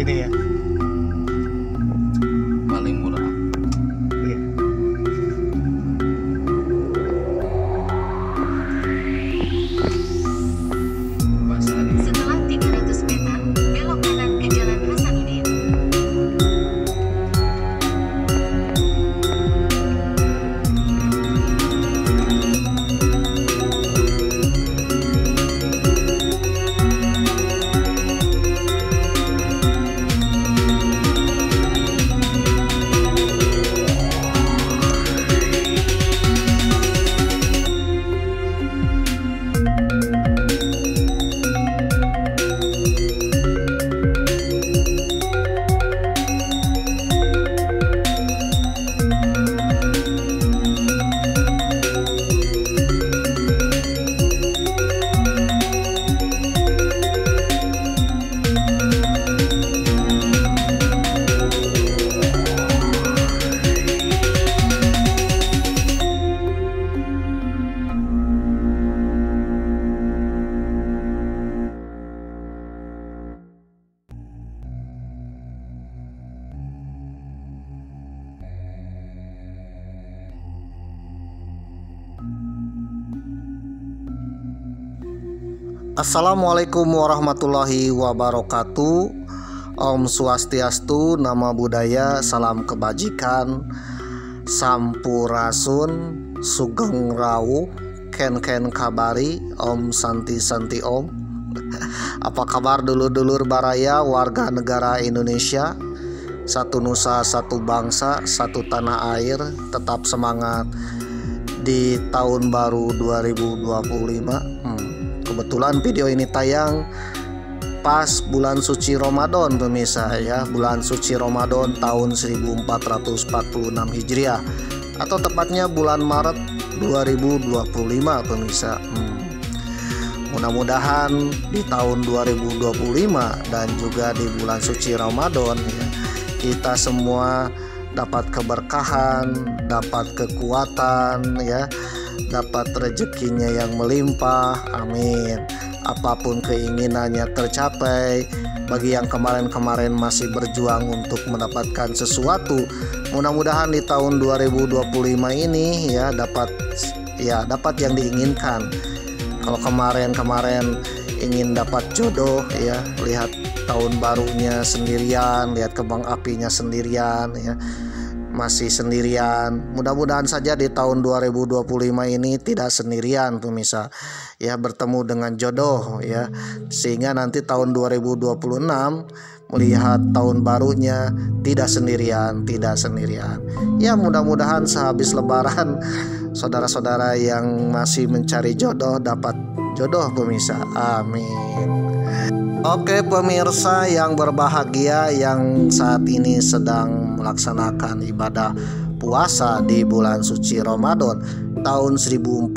sini ya. Paling murah. Iya. Setelah 300 meter, belok kanan ke Jalan Hasanuddin. Assalamualaikum warahmatullahi wabarakatuh. Om Swastiastu, Namo Buddhaya, salam kebajikan, Sampurasun, Sugeng Rawu, Ken kabari, Om Santi Om. Apa kabar dulur-dulur baraya warga negara Indonesia? Satu nusa, satu bangsa, satu tanah air. Tetap semangat di tahun baru 2025. Kebetulan video ini tayang pas bulan suci Ramadan pemirsa ya, bulan suci Ramadan tahun 1446 Hijriah atau tepatnya bulan Maret 2025 pemirsa. Mudah-mudahan di tahun 2025 dan juga di bulan suci Ramadan ya, kita semua dapat keberkahan, dapat kekuatan ya, dapat rezekinya yang melimpah, amin. Apapun keinginannya tercapai. Bagi yang kemarin-kemarin masih berjuang untuk mendapatkan sesuatu, mudah-mudahan di tahun 2025 ini ya dapat yang diinginkan. Kalau kemarin ingin dapat jodoh ya, lihat tahun barunya sendirian, lihat kembang apinya sendirian ya, masih sendirian. Mudah-mudahan saja di tahun 2025 ini tidak sendirian pemirsa ya, bertemu dengan jodoh ya, sehingga nanti tahun 2026 melihat tahun barunya tidak sendirian ya. Mudah-mudahan sehabis lebaran saudara-saudara yang masih mencari jodoh dapat jodoh pemirsa, amin. Oke pemirsa yang berbahagia yang saat ini sedang melaksanakan ibadah puasa di bulan suci Ramadan tahun 1446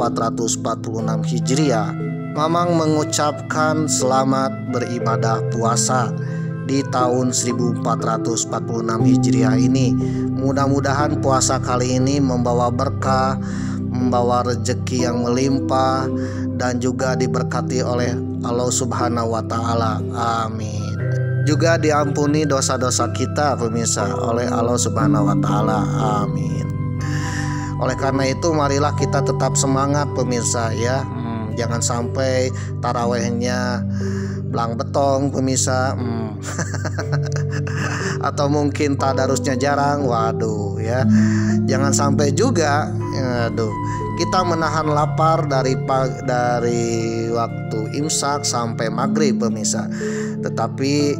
Hijriah, Mamang mengucapkan selamat beribadah puasa di tahun 1446 Hijriah ini. Mudah-mudahan puasa kali ini membawa berkah, membawa rezeki yang melimpah dan juga diberkati oleh Allah Subhanahu wa Ta'ala, amin. Juga diampuni dosa-dosa kita pemirsa oleh Allah Subhanahu wa Ta'ala, amin. Oleh karena itu marilah kita tetap semangat pemirsa ya. Jangan sampai tarawehnya belang betong pemirsa. Atau mungkin tadarusnya jarang, waduh ya. Jangan sampai juga kita menahan lapar dari waktu imsak sampai maghrib pemirsa, tetapi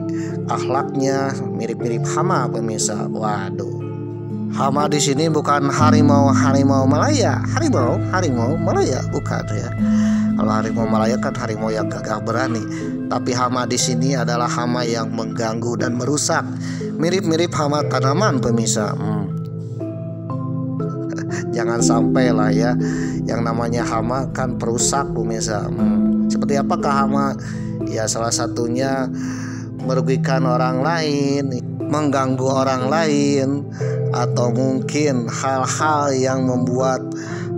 akhlaknya mirip-mirip hama pemirsa. Waduh, hama di sini bukan harimau Malaya, harimau Malaya bukan ya. Kalau harimau Malaya kan harimau yang gagah berani, tapi hama di sini adalah hama yang mengganggu dan merusak, mirip-mirip hama tanaman pemirsa. Jangan sampai lah ya, yang namanya hama kan perusak pemirsa. Seperti apakah hama? Ya salah satunya merugikan orang lain, mengganggu orang lain, atau mungkin hal-hal yang membuat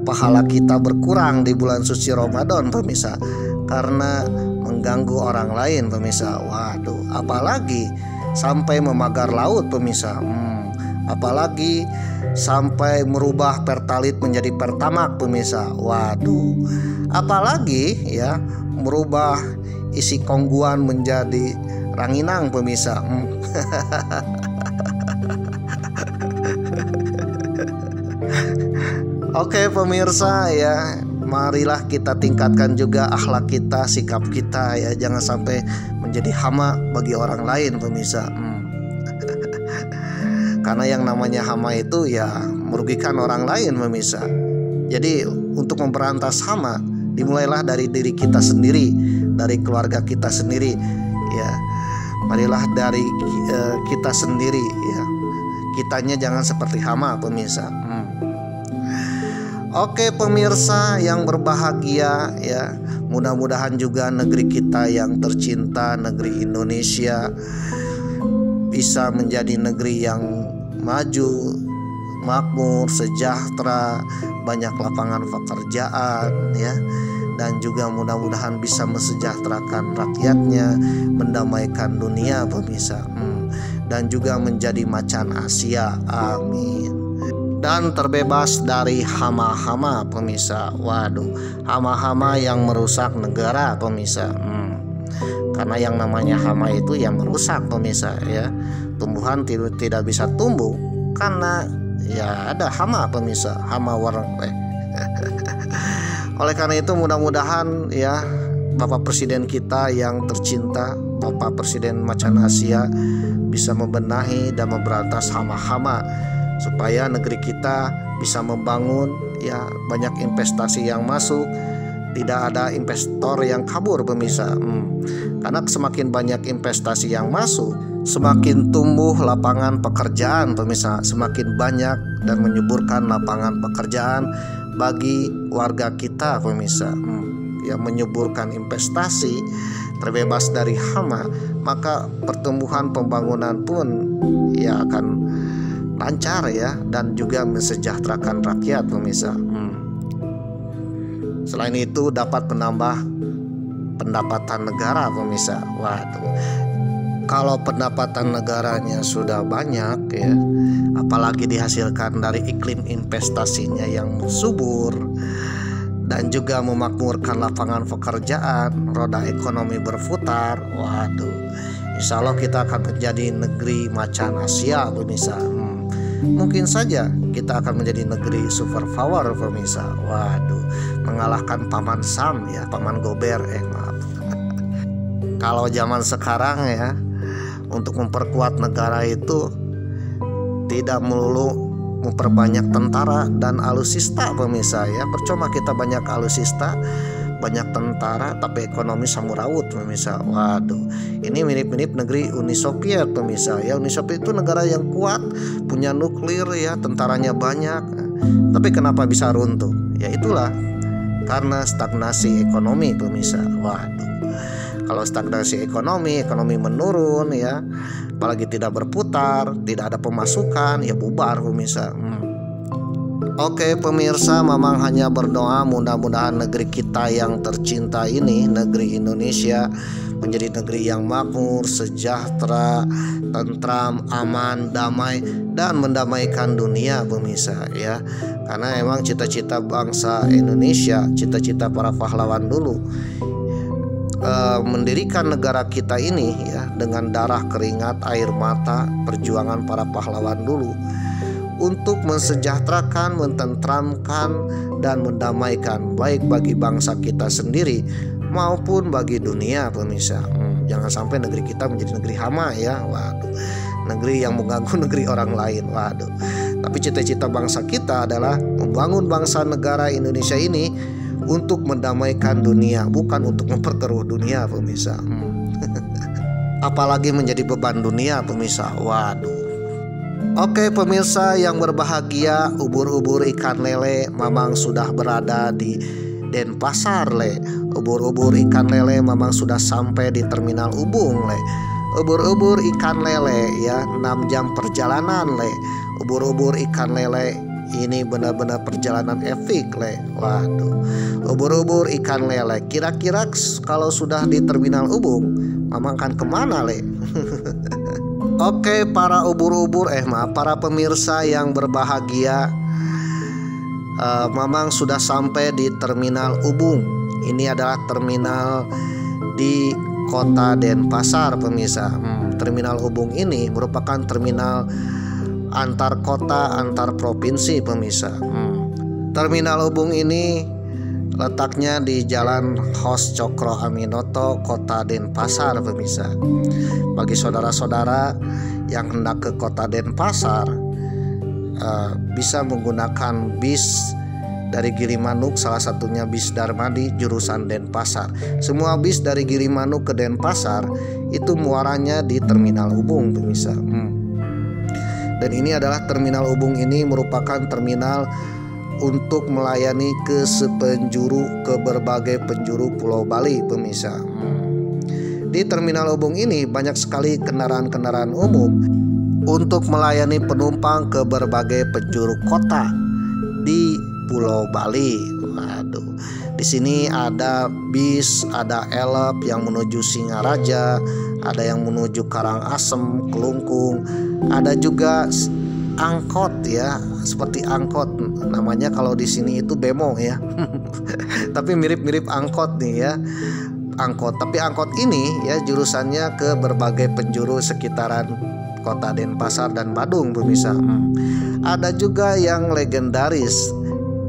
pahala kita berkurang di bulan suci Ramadan pemirsa, karena mengganggu orang lain pemirsa. Waduh, apalagi sampai memagar laut pemirsa. Apalagi sampai merubah pertalit menjadi pertamak pemirsa. Waduh. Apalagi ya merubah isi kongguan menjadi ranginang pemirsa. Oke pemirsa ya, marilah kita tingkatkan juga akhlak kita, sikap kita ya, jangan sampai menjadi hama bagi orang lain pemirsa. Karena yang namanya hama itu ya merugikan orang lain pemirsa. Jadi untuk memberantas hama dimulailah dari diri kita sendiri, dari keluarga kita sendiri ya. Marilah dari kita sendiri ya. Kitanya jangan seperti hama pemirsa. Oke pemirsa yang berbahagia ya, mudah-mudahan juga negeri kita yang tercinta, negeri Indonesia, bisa menjadi negeri yang maju, makmur, sejahtera, banyak lapangan pekerjaan ya, dan juga mudah-mudahan bisa mensejahterakan rakyatnya, mendamaikan dunia pemirsa, dan juga menjadi macan Asia, amin. Dan terbebas dari hama-hama pemirsa. Waduh, hama-hama yang merusak negara pemirsa. Karena yang namanya hama itu yang merusak pemirsa ya. Tumbuhan tidak bisa tumbuh karena ya ada hama pemirsa, hama warna. Oleh karena itu mudah-mudahan ya Bapak Presiden kita yang tercinta, Bapak Presiden Macan Asia, bisa membenahi dan memberantas hama-hama supaya negeri kita bisa membangun ya, banyak investasi yang masuk, tidak ada investor yang kabur pemirsa. Karena semakin banyak investasi yang masuk, semakin tumbuh lapangan pekerjaan pemirsa, semakin banyak dan menyuburkan lapangan pekerjaan bagi warga kita pemirsa. Ya, menyuburkan investasi, terbebas dari hama, maka pertumbuhan pembangunan pun ya akan lancar ya, dan juga mensejahterakan rakyat pemirsa. Selain itu dapat menambah pendapatan negara pemirsa. Waduh, kalau pendapatan negaranya sudah banyak ya, apalagi dihasilkan dari iklim investasinya yang subur dan juga memakmurkan lapangan pekerjaan, roda ekonomi berputar. Waduh, insya Allah kita akan menjadi negeri macan Asia pemirsa. Mungkin saja kita akan menjadi negeri superpower pemirsa. Waduh, mengalahkan Paman Sam ya, Paman Gober maaf. Kalau zaman sekarang ya, untuk memperkuat negara itu tidak melulu memperbanyak tentara dan alutsista pemirsa ya. Percuma kita banyak alutsista, banyak tentara, tapi ekonomi samuraut pemirsa. Waduh, ini mirip-mirip negeri Uni Soviet pemirsa ya. Uni Soviet itu negara yang kuat, punya nuklir ya, tentaranya banyak, tapi kenapa bisa runtuh? Ya itulah karena stagnasi ekonomi pemirsa. Waduh, kalau stagnasi ekonomi menurun ya, apalagi tidak berputar, tidak ada pemasukan, ya bubar pemirsa. Oke pemirsa, Mamang hanya berdoa mudah-mudahan negeri kita yang tercinta ini, negeri Indonesia, menjadi negeri yang makmur, sejahtera, tentram, aman, damai, dan mendamaikan dunia pemirsa ya. Karena emang cita-cita bangsa Indonesia, cita-cita para pahlawan dulu, mendirikan negara kita ini ya, dengan darah, keringat, air mata, perjuangan para pahlawan dulu, untuk mensejahterakan, mententramkan, dan mendamaikan, baik bagi bangsa kita sendiri maupun bagi dunia pemirsa. Jangan sampai negeri kita menjadi negeri hama ya. Waduh, negeri yang mengganggu negeri orang lain. Waduh, tapi cita-cita bangsa kita adalah membangun bangsa negara Indonesia ini untuk mendamaikan dunia, bukan untuk memperkeruh dunia pemirsa. Apalagi menjadi beban dunia pemirsa. Waduh. Oke pemirsa yang berbahagia, ubur-ubur ikan lele Mamang sudah berada di Denpasar le. Ubur-ubur ikan lele Mamang sudah sampai di Terminal Ubung le. Ubur-ubur ikan lele ya, 6 jam perjalanan le. Ubur-ubur ikan lele ini benar-benar perjalanan epic le. Waduh, ubur-ubur ikan lele, kira-kira kalau sudah di Terminal Ubung Mamang akan kemana le? Oke, para para pemirsa yang berbahagia, Mamang sudah sampai di Terminal Ubung. Ini adalah terminal di Kota Denpasar, pemirsa. Terminal Ubung ini merupakan terminal antar kota, antar provinsi, pemirsa. Terminal Ubung ini letaknya di Jalan Hos Cokro Aminoto, Kota Denpasar, pemirsa. Bagi saudara-saudara yang hendak ke Kota Denpasar, bisa menggunakan bis dari Gilimanuk, salah satunya bis Darmadi jurusan Denpasar. Semua bis dari Gilimanuk ke Denpasar itu muaranya di Terminal Ubung, pemirsa. Dan ini adalah Terminal Ubung ini merupakan terminal untuk melayani ke sepenjuru, ke berbagai penjuru Pulau Bali, pemirsa. Di Terminal Ubung ini banyak sekali kendaraan-kendaraan umum untuk melayani penumpang ke berbagai penjuru kota di Pulau Bali. Waduh, di sini ada bis, ada elep yang menuju Singaraja, ada yang menuju Karangasem, Kelungkung, ada juga angkot ya, seperti angkot namanya kalau di sini itu bemo ya. Tapi mirip-mirip angkot nih ya. Angkot, tapi angkot ini ya jurusannya ke berbagai penjuru sekitaran Kota Denpasar dan Badung, pemirsa. Ada juga yang legendaris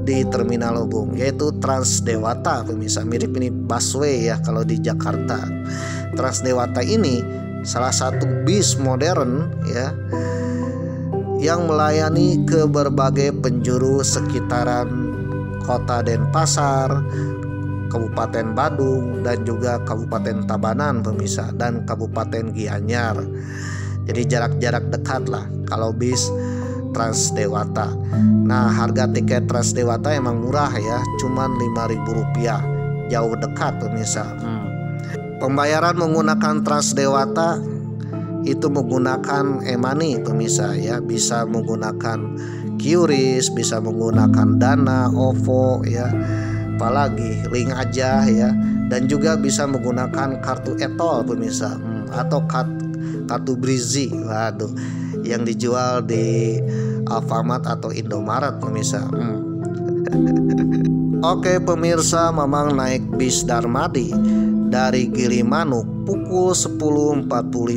di Terminal Ubung, yaitu Transdewata, pemirsa. Mirip-mirip busway ya kalau di Jakarta. Transdewata ini salah satu bis modern ya yang melayani ke berbagai penjuru sekitaran Kota Denpasar, Kabupaten Badung, dan juga Kabupaten Tabanan, pemirsa, dan Kabupaten Gianyar. Jadi jarak-jarak dekat lah kalau bis Transdewata. Nah, harga tiket Transdewata emang murah ya, cuman Rp5.000, jauh dekat, pemirsa. Pembayaran menggunakan Transdewata itu menggunakan e-money, pemirsa ya, bisa menggunakan QRIS, bisa menggunakan Dana, OVO ya, apalagi link aja ya, dan juga bisa menggunakan kartu e-tol, pemirsa, atau kartu Brizi, waduh, yang dijual di Alfamart atau Indomaret, pemirsa. Oke, pemirsa, Mamang naik bis Darmadi dari Gilimanuk pukul 10.45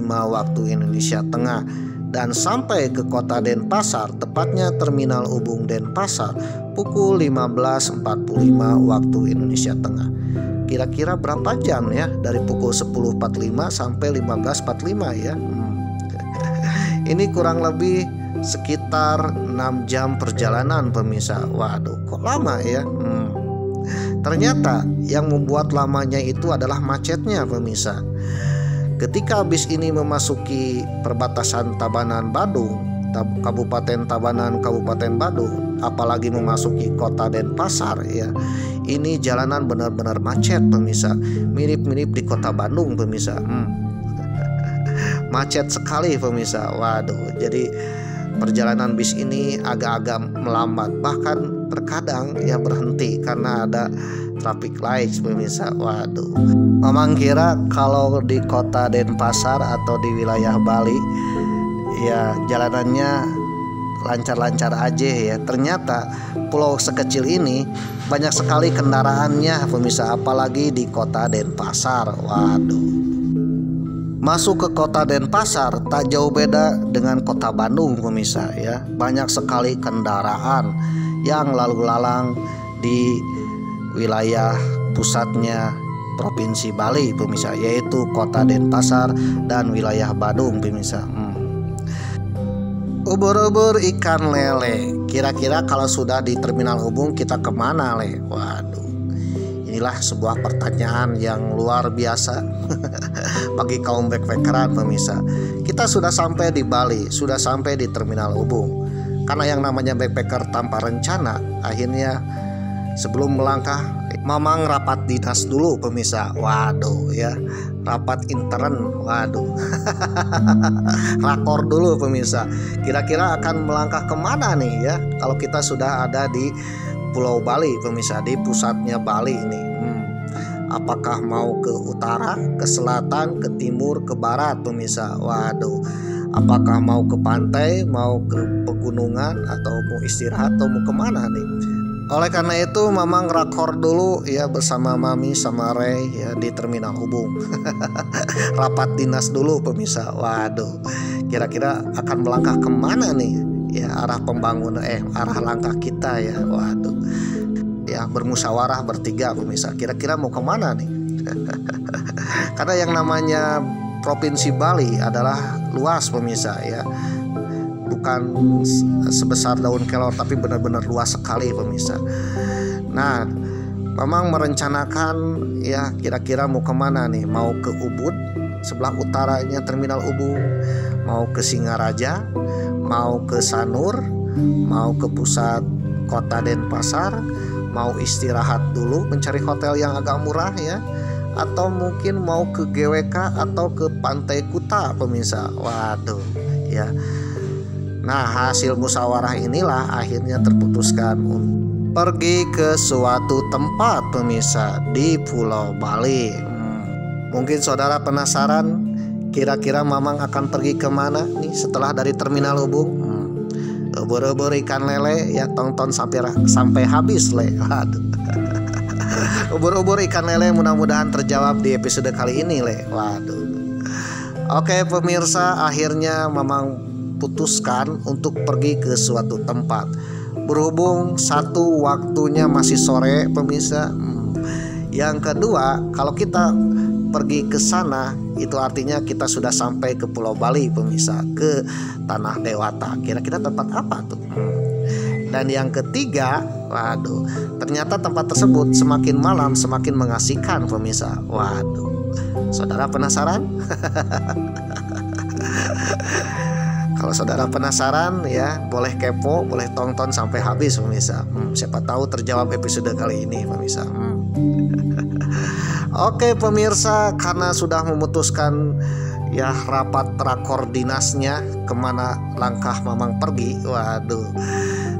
waktu Indonesia Tengah dan sampai ke Kota Denpasar, tepatnya Terminal Ubung Denpasar, pukul 15.45 waktu Indonesia Tengah. Kira-kira berapa jam ya dari pukul 10.45 sampai 15.45 ya? Ini kurang lebih sekitar 6 jam perjalanan, pemirsa. Waduh, kok lama ya? Ternyata yang membuat lamanya itu adalah macetnya, pemirsa. Ketika bis ini memasuki perbatasan Tabanan Badung, Kabupaten Tabanan, Kabupaten Badung, apalagi memasuki Kota Denpasar ya, ini jalanan benar-benar macet, pemirsa. Mirip-mirip di Kota Bandung, pemirsa. Macet sekali, pemirsa. Waduh, jadi perjalanan bis ini agak-agak melambat, bahkan terkadang ya berhenti karena ada traffic lights, pemirsa. Waduh, Mamang kira kalau di Kota Denpasar atau di wilayah Bali ya jalanannya lancar-lancar aja ya. Ternyata pulau sekecil ini banyak sekali kendaraannya, pemirsa, apalagi di Kota Denpasar. Waduh, masuk ke Kota Denpasar tak jauh beda dengan Kota Bandung, pemirsa ya. Banyak sekali kendaraan yang lalu lalang di wilayah pusatnya Provinsi Bali, pemirsa, yaitu Kota Denpasar dan wilayah Badung, pemirsa. Ubur-ubur ikan lele, kira-kira kalau sudah di Terminal Ubung kita kemana, Le? Waduh, inilah sebuah pertanyaan yang luar biasa bagi kaum backpackeran, pemirsa. Kita sudah sampai di Bali, sudah sampai di Terminal Ubung. Karena yang namanya backpacker tanpa rencana, akhirnya sebelum melangkah Mamang rapat dinas dulu, pemirsa. Waduh ya, rapat intern. Waduh, rakor dulu, pemirsa. Kira-kira akan melangkah kemana nih ya kalau kita sudah ada di Pulau Bali, pemirsa, di pusatnya Bali ini. Apakah mau ke utara, ke selatan, ke timur, ke barat, pemirsa? Waduh, Apakah mau ke pantai, mau ke pegunungan, atau mau istirahat, atau mau kemana nih? Oleh karena itu Mamang rakor dulu ya bersama Mami sama Ray ya di Terminal Ubung. Rapat dinas dulu pemirsa. Waduh, kira-kira akan melangkah kemana nih ya arah pembangunan arah langkah kita ya. Waduh, ya bermusyawarah bertiga pemirsa. Kira-kira mau kemana nih? Karena yang namanya Provinsi Bali adalah luas pemirsa ya, bukan sebesar daun kelor tapi benar-benar luas sekali pemirsa. Nah, Mamang merencanakan ya kira-kira mau kemana nih? Mau ke Ubud, sebelah utaranya Terminal Ubung, mau ke Singaraja, mau ke Sanur, mau ke pusat kota Denpasar, mau istirahat dulu mencari hotel yang agak murah ya, atau mungkin mau ke GWK atau ke Pantai Kuta pemirsa. Waduh ya. Nah, hasil musyawarah inilah akhirnya terputuskan pergi ke suatu tempat pemirsa di Pulau Bali. Mungkin saudara penasaran kira-kira Mamang akan pergi kemana nih setelah dari Terminal Ubung? Ubur-ubur ikan lele ya, tonton sampai habis le. Waduh. Ubur-ubur ikan lele mudah-mudahan terjawab di episode kali ini le. Waduh. Oke pemirsa, akhirnya Mamang putuskan untuk pergi ke suatu tempat. Berhubung satu waktunya masih sore pemirsa. Yang kedua, kalau kita pergi ke sana itu artinya kita sudah sampai ke Pulau Bali pemirsa, ke Tanah Dewata. Kira-kira tempat apa tuh? Dan yang ketiga, waduh, ternyata tempat tersebut semakin malam semakin mengasihkan pemirsa. Waduh, saudara penasaran? Kalau saudara penasaran ya, boleh kepo, boleh tonton sampai habis pemirsa. Siapa tahu terjawab episode kali ini pemirsa. Oke pemirsa, karena sudah memutuskan ya rapat rakor dinasnya kemana langkah Mamang pergi. Waduh,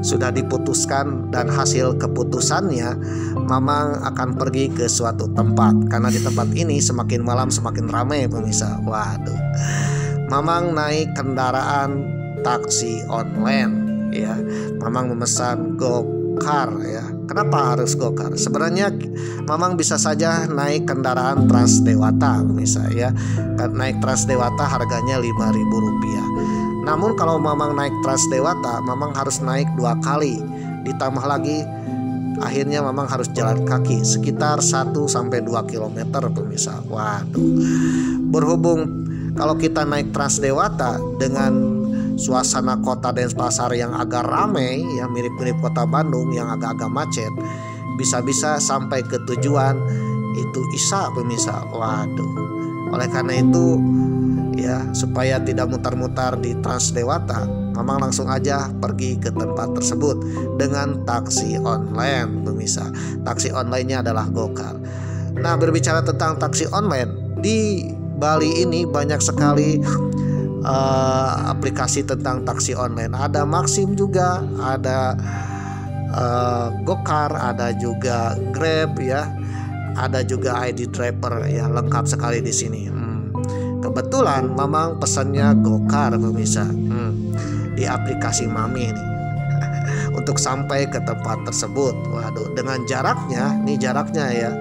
sudah diputuskan dan hasil keputusannya Mamang akan pergi ke suatu tempat. Karena di tempat ini semakin malam semakin ramai pemirsa. Waduh, Mamang naik kendaraan taksi online ya. Mamang memesan Gokar ya. Kenapa harus Gokar? Sebenarnya Mamang bisa saja naik kendaraan Transdewata pemirsa ya. Naik Transdewata harganya Rp5.000. Namun kalau Mamang naik Transdewata, Mamang harus naik 2 kali. Ditambah lagi akhirnya Mamang harus jalan kaki sekitar 1-2 km pemirsa. Waduh. Berhubung kalau kita naik Transdewata dengan suasana kota Denpasar yang agak ramai ya, mirip-mirip kota Bandung yang agak-agak macet, bisa-bisa sampai ke tujuan itu Isa pemirsa. Waduh. Oleh karena itu ya, supaya tidak mutar-mutar di Transdewata, Mamang langsung aja pergi ke tempat tersebut dengan taksi online pemirsa. Taksi online-nya adalah Gokar. Nah, berbicara tentang taksi online, di Bali ini banyak sekali aplikasi tentang taksi online. Ada Maxim juga, ada Gokar, ada juga Grab ya, ada juga ID Driver ya, lengkap sekali di sini. Kebetulan Mamang pesannya Gokar pemirsa di aplikasi Mami ini untuk sampai ke tempat tersebut. Waduh, dengan jaraknya, nih jaraknya ya,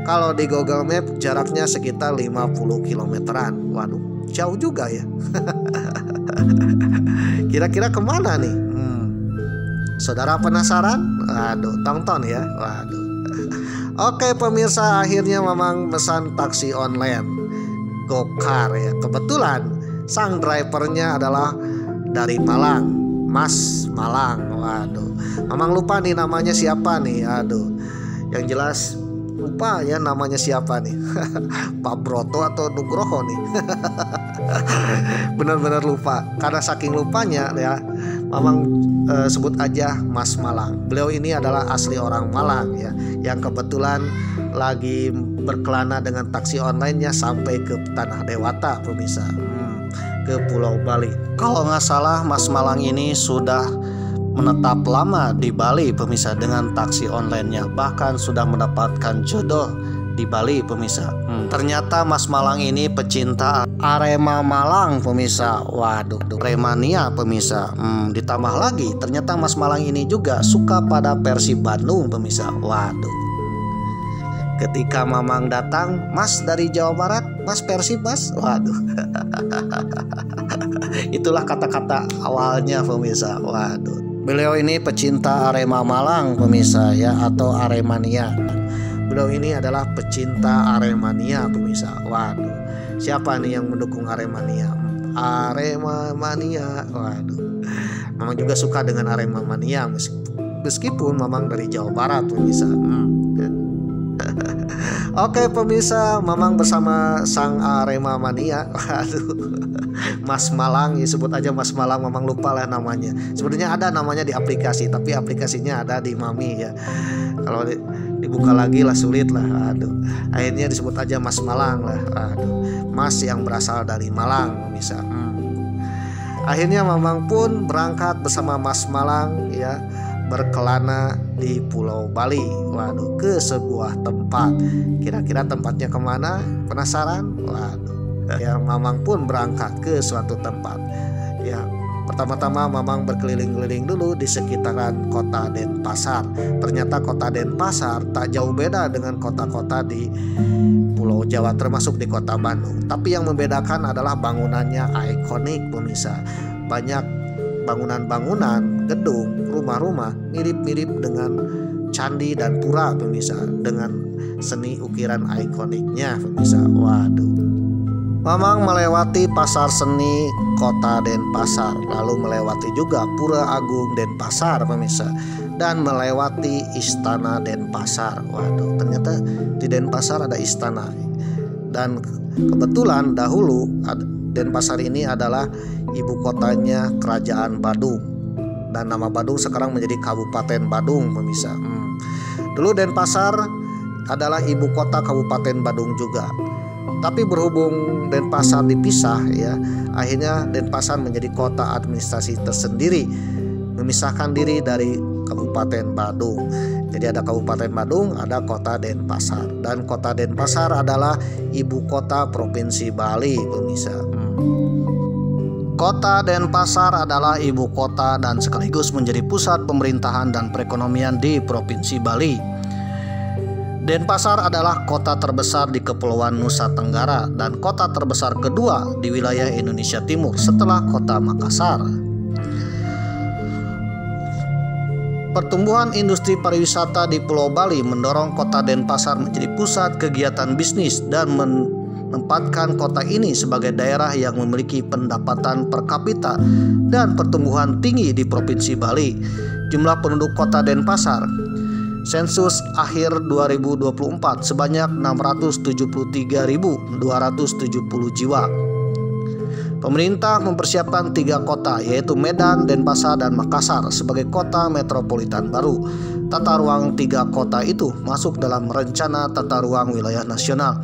kalau di Google Map jaraknya sekitar 50 kilometeran. Waduh, jauh juga ya. Kira-kira kemana nih? Saudara penasaran? Waduh, tonton ya. Waduh. Oke pemirsa, akhirnya Mamang pesan taksi online Gokar ya. Kebetulan sang drivernya adalah dari Malang, Mas Malang. Waduh, Mamang lupa nih namanya siapa nih. Aduh, yang jelas lupa ya namanya siapa nih. Pak Broto atau Nugroho nih. Benar-benar lupa. Karena saking lupanya ya, Mamang sebut aja Mas Malang. Beliau ini adalah asli orang Malang ya, yang kebetulan lagi berkelana dengan taksi online-nya sampai ke Tanah Dewata pemirsa, ke Pulau Bali. Kalau nggak salah Mas Malang ini sudah menetap lama di Bali pemirsa dengan taksi online-nya, bahkan sudah mendapatkan jodoh di Bali pemirsa. Ternyata Mas Malang ini pecinta Arema Malang pemirsa. Waduh, Aremania pemirsa. Ditambah lagi ternyata Mas Malang ini juga suka pada Persib Bandung pemirsa. Waduh. Ketika Mamang datang, Mas dari Jawa Barat, Mas Persib Mas. Waduh. Itulah kata-kata awalnya pemirsa. Waduh. Beliau ini pecinta Arema Malang pemirsa ya, atau Aremania. Beliau ini adalah pecinta Aremania pemirsa. Waduh. Siapa nih yang mendukung Aremania? Aremania. Waduh. Mamang juga suka dengan Aremania meskipun Mamang dari Jawa Barat pemirsa. Oke pemirsa, Mamang bersama sang Arema Mania. Waduh, Mas Malang, ya sebut aja Mas Malang. Mamang lupa lah namanya. Sebenarnya ada namanya di aplikasi, tapi aplikasinya ada di Mami ya. Kalau dibuka lagi lah sulit lah. Aduh, akhirnya disebut aja Mas Malang lah. Aduh, Mas yang berasal dari Malang bisa. Akhirnya Mamang pun berangkat bersama Mas Malang ya, berkelana di Pulau Bali. Waduh, ke sebuah tempat. Kira-kira tempatnya kemana? Penasaran? Waduh, ya Mamang pun berangkat ke suatu tempat. Ya, pertama-tama Mamang berkeliling-keliling dulu di sekitaran kota Denpasar. Ternyata kota Denpasar tak jauh beda dengan kota-kota di Pulau Jawa, termasuk di kota Bandung. Tapi yang membedakan adalah bangunannya ikonik pemirsa. Banyak bangunan-bangunan, gedung, rumah-rumah mirip-mirip dengan candi dan pura pemirsa, dengan seni ukiran ikoniknya pemirsa. Waduh. Mamang melewati pasar seni kota Denpasar, lalu melewati juga Pura Agung Denpasar pemirsa, dan melewati Istana Denpasar. Waduh, ternyata di Denpasar ada istana. Dan kebetulan dahulu Denpasar ini adalah ibu kotanya Kerajaan Badung, dan nama Badung sekarang menjadi Kabupaten Badung pemirsa. Dulu Denpasar adalah ibu kota Kabupaten Badung juga. Tapi berhubung Denpasar dipisah ya, akhirnya Denpasar menjadi kota administrasi tersendiri, memisahkan diri dari Kabupaten Badung. Jadi ada Kabupaten Badung, ada kota Denpasar, dan kota Denpasar adalah ibu kota Provinsi Bali pemirsa. Kota Denpasar adalah ibu kota dan sekaligus menjadi pusat pemerintahan dan perekonomian di Provinsi Bali. Denpasar adalah kota terbesar di Kepulauan Nusa Tenggara dan kota terbesar kedua di wilayah Indonesia Timur setelah kota Makassar. Pertumbuhan industri pariwisata di Pulau Bali mendorong kota Denpasar menjadi pusat kegiatan bisnis dan menempatkan kota ini sebagai daerah yang memiliki pendapatan per kapita dan pertumbuhan tinggi di Provinsi Bali. Jumlah penduduk kota Denpasar sensus akhir 2024 sebanyak 673.270 jiwa. Pemerintah mempersiapkan 3 kota yaitu Medan, Denpasar, dan Makassar sebagai kota metropolitan baru. Tata ruang 3 kota itu masuk dalam rencana tata ruang wilayah nasional,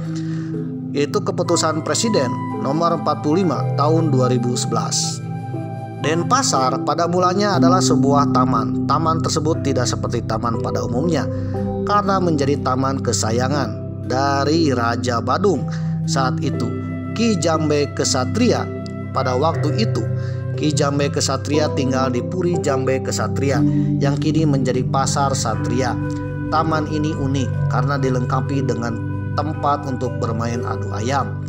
yaitu keputusan Presiden nomor 45 tahun 2011. Denpasar pada mulanya adalah sebuah taman. Taman tersebut tidak seperti taman pada umumnya karena menjadi taman kesayangan dari Raja Badung saat itu, Ki Jambe Kesatria. Pada waktu itu Ki Jambe Kesatria tinggal di Puri Jambe Kesatria yang kini menjadi Pasar Satria. Taman ini unik karena dilengkapi dengan tempat untuk bermain adu ayam.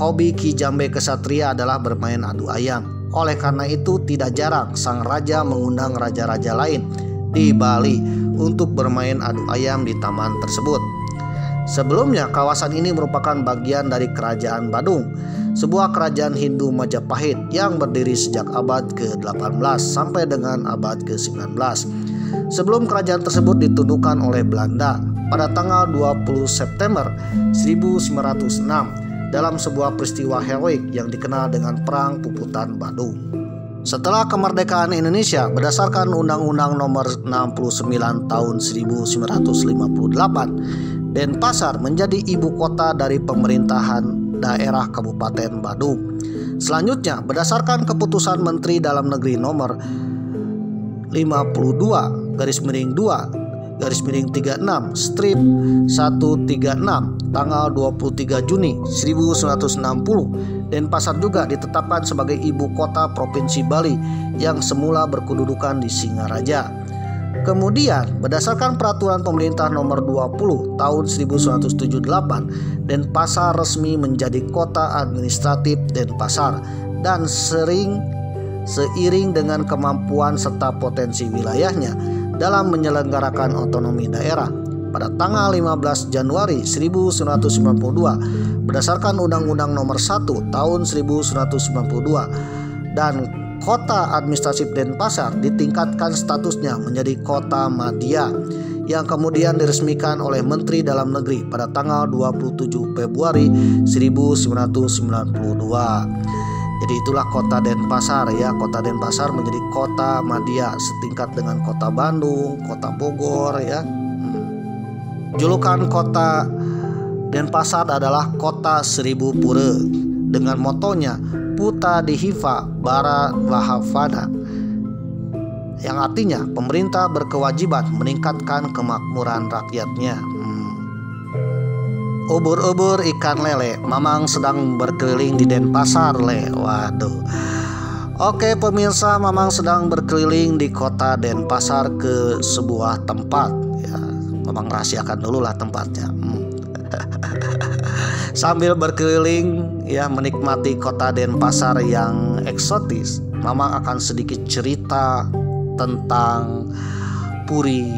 Hobi Ki Jambe Kesatria adalah bermain adu ayam. Oleh karena itu tidak jarang sang raja mengundang raja-raja lain di Bali untuk bermain adu ayam di taman tersebut. Sebelumnya kawasan ini merupakan bagian dari Kerajaan Badung, sebuah kerajaan Hindu Majapahit yang berdiri sejak abad ke-18 sampai dengan abad ke-19. Sebelum kerajaan tersebut ditundukkan oleh Belanda pada tanggal 20 September 1906 dalam sebuah peristiwa heroik yang dikenal dengan Perang Puputan Badung. Setelah kemerdekaan Indonesia berdasarkan Undang-Undang Nomor 69 Tahun 1958, Denpasar menjadi ibu kota dari pemerintahan daerah Kabupaten Badung. Selanjutnya, berdasarkan keputusan Menteri Dalam Negeri Nomor 52/2/2017 /36 strip 136 tanggal 23 Juni 1960, Denpasar juga ditetapkan sebagai ibu kota Provinsi Bali yang semula berkedudukan di Singaraja. Kemudian berdasarkan peraturan pemerintah nomor 20 tahun 1978, Denpasar resmi menjadi kota administratif Denpasar dan seiring dengan kemampuan serta potensi wilayahnya dalam menyelenggarakan otonomi daerah. Pada tanggal 15 Januari 1992 berdasarkan Undang-Undang nomor 1 tahun 1992 dan Kota Administratif Denpasar ditingkatkan statusnya menjadi kota madya yang kemudian diresmikan oleh Menteri Dalam Negeri pada tanggal 27 Februari 1992. Jadi itulah kota Denpasar ya. Kota Denpasar menjadi kota madya setingkat dengan kota Bandung, kota Bogor ya. Julukan kota Denpasar adalah kota seribu pura dengan motonya Puta Dihiva Bara Wahavada, yang artinya pemerintah berkewajiban meningkatkan kemakmuran rakyatnya. Ubur-ubur ikan lele, Mamang sedang berkeliling di Denpasar le. Waduh. Oke pemirsa, Mamang sedang berkeliling di kota Denpasar ke sebuah tempat ya. Mamang rahasiakan dulu lah tempatnya. Sambil berkeliling ya menikmati kota Denpasar yang eksotis, Mamang akan sedikit cerita tentang Puri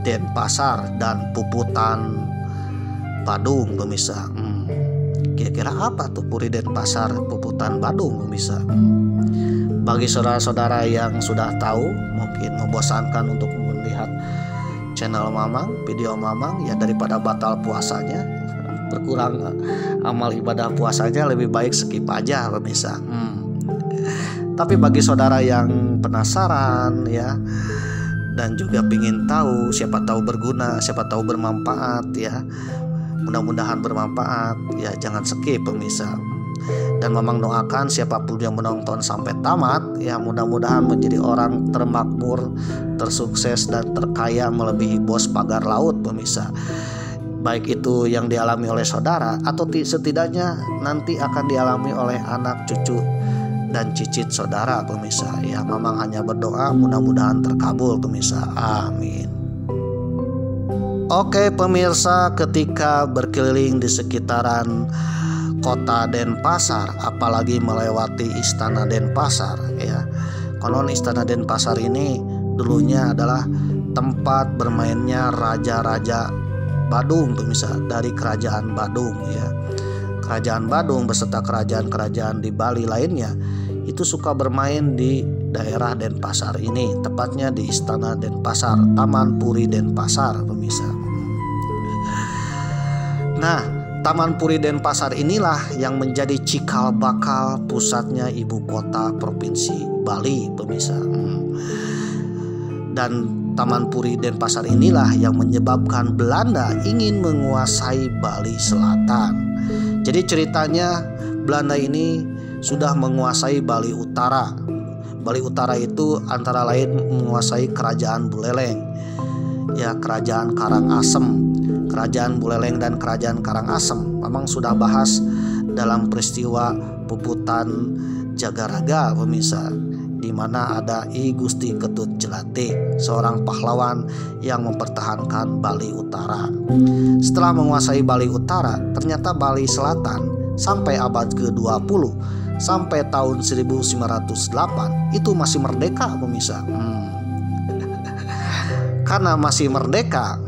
Denpasar dan Puputan Badung pemirsa. Kira-kira apa tuh Puri Denpasar, Puputan Badung pemirsa? Bagi saudara-saudara yang sudah tahu, mungkin membosankan untuk melihat channel Mamang, video Mamang ya, daripada batal puasanya, berkurang amal ibadah puasanya, lebih baik skip aja pemirsa. Tapi bagi saudara yang penasaran ya dan juga ingin tahu, siapa tahu berguna, siapa tahu bermanfaat ya, mudah-mudahan bermanfaat ya, jangan skip pemirsa. Dan Mamang doakan siapapun yang menonton sampai tamat ya, mudah-mudahan menjadi orang termakmur, tersukses dan terkaya melebihi bos pagar laut pemirsa. Baik itu yang dialami oleh saudara atau setidaknya nanti akan dialami oleh anak, cucu, dan cicit saudara pemirsa ya. Mamang hanya berdoa mudah-mudahan terkabul pemirsa, amin. Oke pemirsa, ketika berkeliling di sekitaran kota Denpasar, apalagi melewati Istana Denpasar ya. Konon Istana Denpasar ini dulunya adalah tempat bermainnya raja-raja Badung pemirsa, dari kerajaan Badung ya. Kerajaan Badung beserta kerajaan-kerajaan di Bali lainnya itu suka bermain di daerah Denpasar ini, tepatnya di Istana Denpasar, Taman Puri Denpasar pemirsa. Nah, Taman Puri Denpasar inilah yang menjadi cikal bakal pusatnya ibu kota Provinsi Bali pemirsa. Dan Taman Puri Denpasar inilah yang menyebabkan Belanda ingin menguasai Bali Selatan. Jadi ceritanya Belanda ini sudah menguasai Bali Utara. Bali Utara itu antara lain menguasai Kerajaan Buleleng, ya, Kerajaan Karangasem, Kerajaan Buleleng dan Kerajaan Karangasem. Memang sudah bahas dalam peristiwa Puputan Jagaraga pemirsa, di mana ada I Gusti Ketut Jelati, seorang pahlawan yang mempertahankan Bali Utara. Setelah menguasai Bali Utara, ternyata Bali Selatan sampai abad ke-20 sampai tahun 1908 itu masih merdeka pemirsa. Karena masih merdeka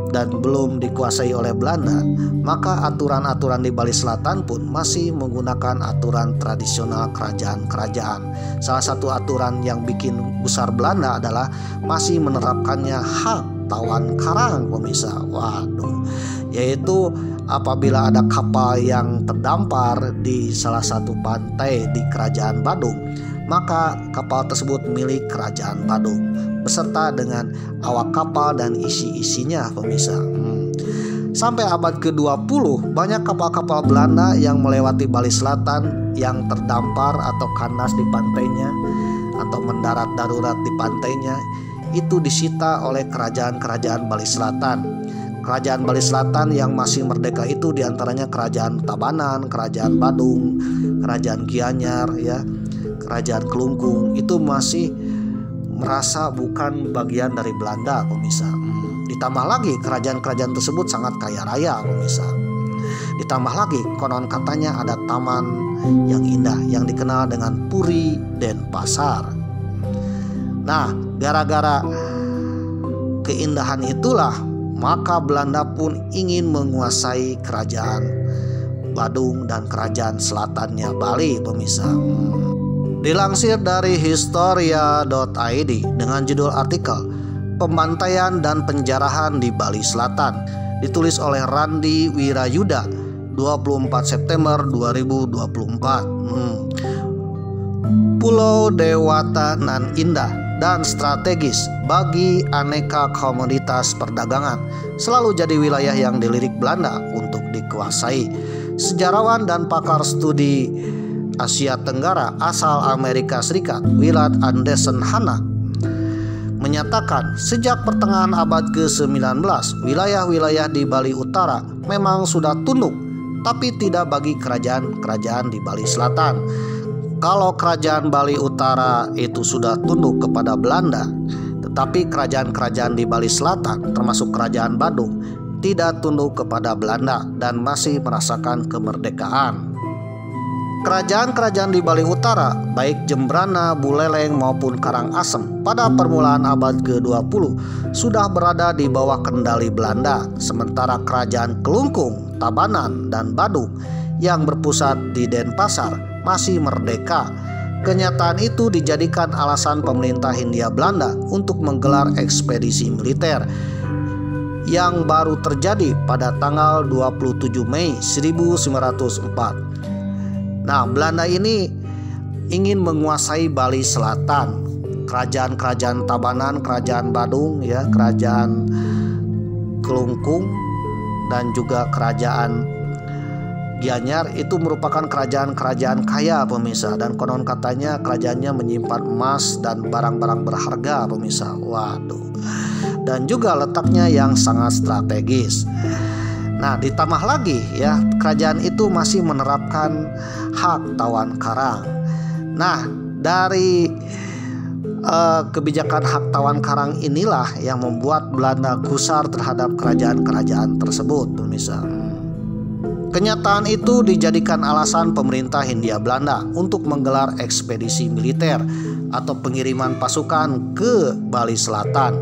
dan belum dikuasai oleh Belanda, maka aturan-aturan di Bali Selatan pun masih menggunakan aturan tradisional kerajaan-kerajaan. Salah satu aturan yang bikin gusar Belanda adalah masih menerapkannya hak tawan karang pemirsa. Waduh, yaitu apabila ada kapal yang terdampar di salah satu pantai di Kerajaan Badung, maka kapal tersebut milik Kerajaan Badung beserta dengan awak kapal dan isi-isinya pemirsa. Sampai abad ke-20 banyak kapal-kapal Belanda yang melewati Bali Selatan yang terdampar atau kandas di pantainya atau mendarat darurat di pantainya, itu disita oleh kerajaan-kerajaan Bali Selatan. Kerajaan Bali Selatan yang masih merdeka itu diantaranya Kerajaan Tabanan, Kerajaan Badung, Kerajaan Gianyar, ya, Kerajaan Kelungkung, itu masih merasa bukan bagian dari Belanda, pemirsa. Ditambah lagi kerajaan-kerajaan tersebut sangat kaya raya, pemirsa. Ditambah lagi konon katanya ada taman yang indah yang dikenal dengan Puri Denpasar. Nah, gara-gara keindahan itulah maka Belanda pun ingin menguasai kerajaan Badung dan kerajaan selatannya Bali, pemirsa. Dilansir dari historia.id dengan judul artikel Pembantaian dan Penjarahan di Bali Selatan, ditulis oleh Randi Wirayuda 24 September 2024. Pulau Dewata nan indah dan strategis bagi aneka komoditas perdagangan selalu jadi wilayah yang dilirik Belanda untuk dikuasai. Sejarawan dan pakar studi Asia Tenggara asal Amerika Serikat Willard Anderson Hanna menyatakan sejak pertengahan abad ke-19 wilayah-wilayah di Bali Utara memang sudah tunduk, tapi tidak bagi kerajaan-kerajaan di Bali Selatan. Kalau kerajaan Bali Utara itu sudah tunduk kepada Belanda, tetapi kerajaan-kerajaan di Bali Selatan termasuk kerajaan Badung tidak tunduk kepada Belanda dan masih merasakan kemerdekaan. Kerajaan-kerajaan di Bali Utara, baik Jembrana, Buleleng maupun Karangasem pada permulaan abad ke-20 sudah berada di bawah kendali Belanda, sementara kerajaan Kelungkung, Tabanan, dan Badung yang berpusat di Denpasar masih merdeka. Kenyataan itu dijadikan alasan pemerintah Hindia Belanda untuk menggelar ekspedisi militer yang baru terjadi pada tanggal 27 Mei 1904. Nah, Belanda ini ingin menguasai Bali Selatan. Kerajaan-kerajaan Tabanan, kerajaan Badung, ya, kerajaan Kelungkung, dan juga kerajaan Gianyar itu merupakan kerajaan-kerajaan kaya, pemirsa, dan konon katanya kerajaannya menyimpan emas dan barang-barang berharga, pemirsa. Waduh. Dan juga letaknya yang sangat strategis. Nah, ditambah lagi ya, kerajaan itu masih menerapkan hak tawan karang. Nah, dari kebijakan hak tawan karang inilah yang membuat Belanda gusar terhadap kerajaan-kerajaan tersebut, pemirsa. Kenyataan itu dijadikan alasan pemerintah Hindia Belanda untuk menggelar ekspedisi militer atau pengiriman pasukan ke Bali Selatan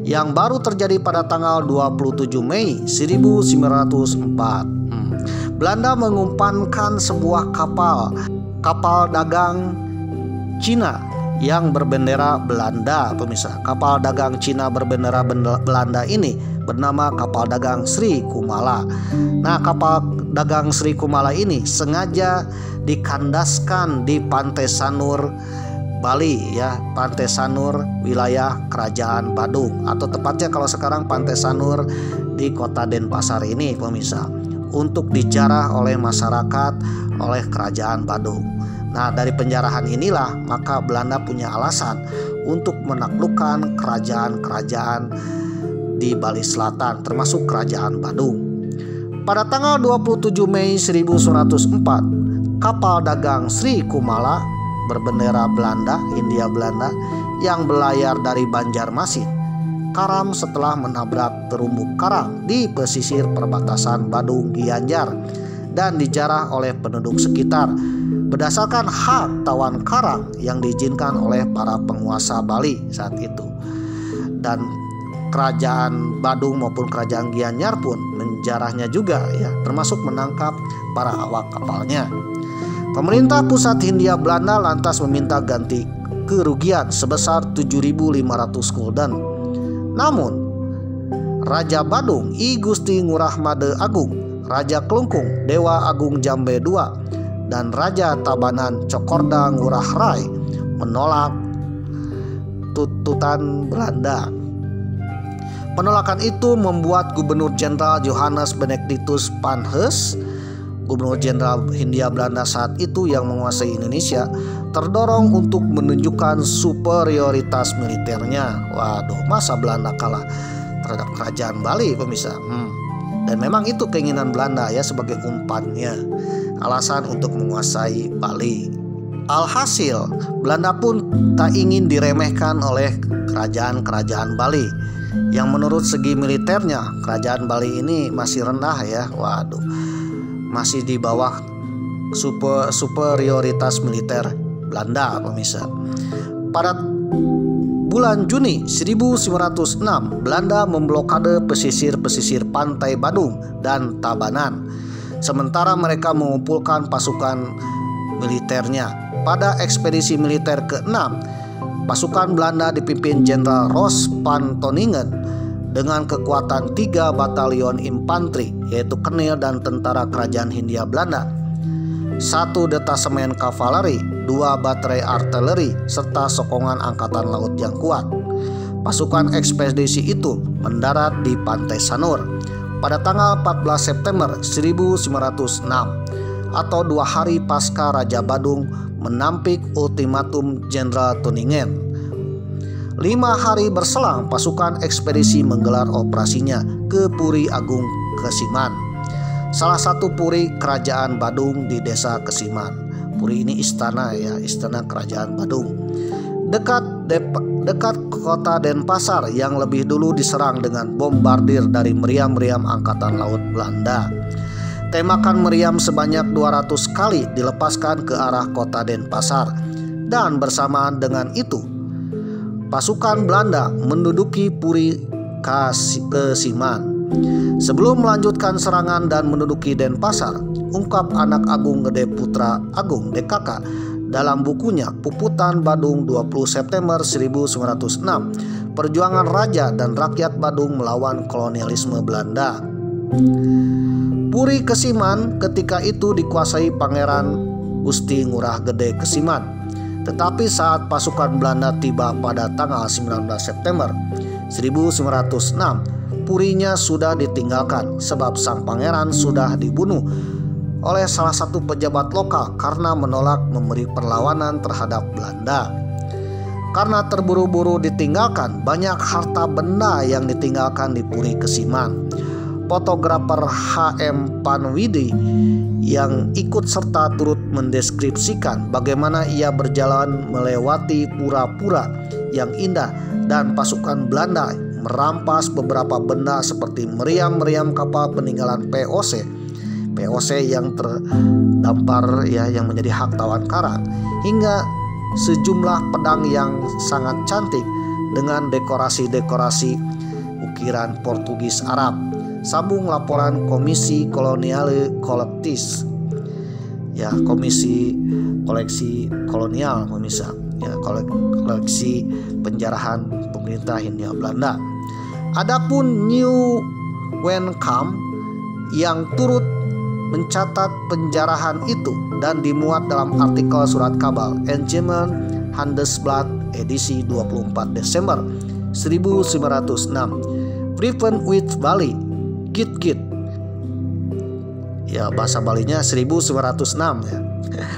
yang baru terjadi pada tanggal 27 Mei 1904. Belanda mengumpankan sebuah kapal dagang Cina yang berbendera Belanda, pemirsa. Kapal dagang Cina berbendera Belanda ini bernama kapal dagang Sri Kumala. Nah, kapal dagang Sri Kumala ini sengaja dikandaskan di Pantai Sanur Bali, ya, Pantai Sanur wilayah Kerajaan Badung, atau tepatnya kalau sekarang Pantai Sanur di kota Denpasar ini, pemirsa, untuk dijarah oleh masyarakat oleh Kerajaan Badung. Nah, dari penjarahan inilah maka Belanda punya alasan untuk menaklukkan kerajaan-kerajaan di Bali Selatan termasuk Kerajaan Badung. Pada tanggal 27 Mei 1904, kapal dagang Sri Kumala berbendera Belanda, Hindia Belanda, yang berlayar dari Banjarmasin karam setelah menabrak terumbu karang di pesisir perbatasan Badung Gianyar dan dijarah oleh penduduk sekitar berdasarkan hak tawan karang yang diizinkan oleh para penguasa Bali saat itu. Dan kerajaan Badung maupun kerajaan Gianyar pun menjarahnya juga, ya, termasuk menangkap para awak kapalnya. Pemerintah pusat Hindia Belanda lantas meminta ganti kerugian sebesar 7.500 gulden. Namun, Raja Badung I Gusti Ngurah Made Agung, Raja Kelungkung Dewa Agung Jambe II, dan Raja Tabanan Cokorda Ngurah Rai menolak tuntutan Belanda. Penolakan itu membuat Gubernur Jenderal Johannes Benedictus Pankhurst, Gubernur Jenderal Hindia Belanda saat itu yang menguasai Indonesia, terdorong untuk menunjukkan superioritas militernya. Waduh, masa Belanda kalah terhadap kerajaan Bali, pemirsa? Dan memang itu keinginan Belanda ya, sebagai umpannya, alasan untuk menguasai Bali. Alhasil, Belanda pun tak ingin diremehkan oleh kerajaan-kerajaan Bali yang menurut segi militernya kerajaan Bali ini masih rendah ya. Waduh, masih di bawah superioritas militer Belanda, pemirsa. Pada bulan Juni 1906, Belanda memblokade pesisir-pesisir pantai Badung dan Tabanan, sementara mereka mengumpulkan pasukan militernya. Pada ekspedisi militer ke-6, pasukan Belanda dipimpin Jenderal Roos van Toningen dengan kekuatan 3 batalion infanteri, yaitu Kenil dan tentara kerajaan Hindia Belanda, 1 detasemen kavaleri, 2 baterai artileri, serta sokongan angkatan laut yang kuat. Pasukan ekspedisi itu mendarat di Pantai Sanur pada tanggal 14 September 1906 atau 2 hari pasca Raja Badung menampik ultimatum Jenderal Toningen. 5 hari berselang, pasukan ekspedisi menggelar operasinya ke Puri Agung Kesiman, salah satu puri kerajaan Badung di desa Kesiman. Puri ini istana ya, istana kerajaan Badung, dekat kota Denpasar yang lebih dulu diserang dengan bombardir dari meriam-meriam angkatan laut Belanda. Tembakan meriam sebanyak 200 kali dilepaskan ke arah kota Denpasar, dan bersamaan dengan itu pasukan Belanda menduduki Puri Kesiman. Sebelum melanjutkan serangan dan menduduki Denpasar, ungkap anak Agung Gede Putra Agung DKK dalam bukunya Puputan Badung 20 September 1906, Perjuangan Raja dan Rakyat Badung Melawan Kolonialisme Belanda. Puri Kesiman ketika itu dikuasai Pangeran Gusti Ngurah Gede Kesiman. Tetapi saat pasukan Belanda tiba pada tanggal 19 September 1906, purinya sudah ditinggalkan sebab sang pangeran sudah dibunuh oleh salah satu pejabat lokal karena menolak memberi perlawanan terhadap Belanda. Karena terburu-buru ditinggalkan, banyak harta benda yang ditinggalkan di Puri Kesiman. Fotografer H.M. Panwidi yang ikut serta turut mendeskripsikan bagaimana ia berjalan melewati pura-pura yang indah dan pasukan Belanda merampas beberapa benda seperti meriam-meriam kapal peninggalan POC yang terdampar ya, yang menjadi hak tawan karang, hingga sejumlah pedang yang sangat cantik dengan dekorasi-dekorasi ukiran Portugis Arab. Sambung laporan Komisi Koloniale Kolektis ya, Komisi Koleksi Kolonial, pemirsa ya, koleksi penjarahan pemerintah Hindia Belanda. Adapun New Wenkamp yang turut mencatat penjarahan itu dan dimuat dalam artikel surat kabar Engemen Handelsblad edisi 24 Desember 1906, Priven with Bali Git ya, bahasa Balinya 1906 ya,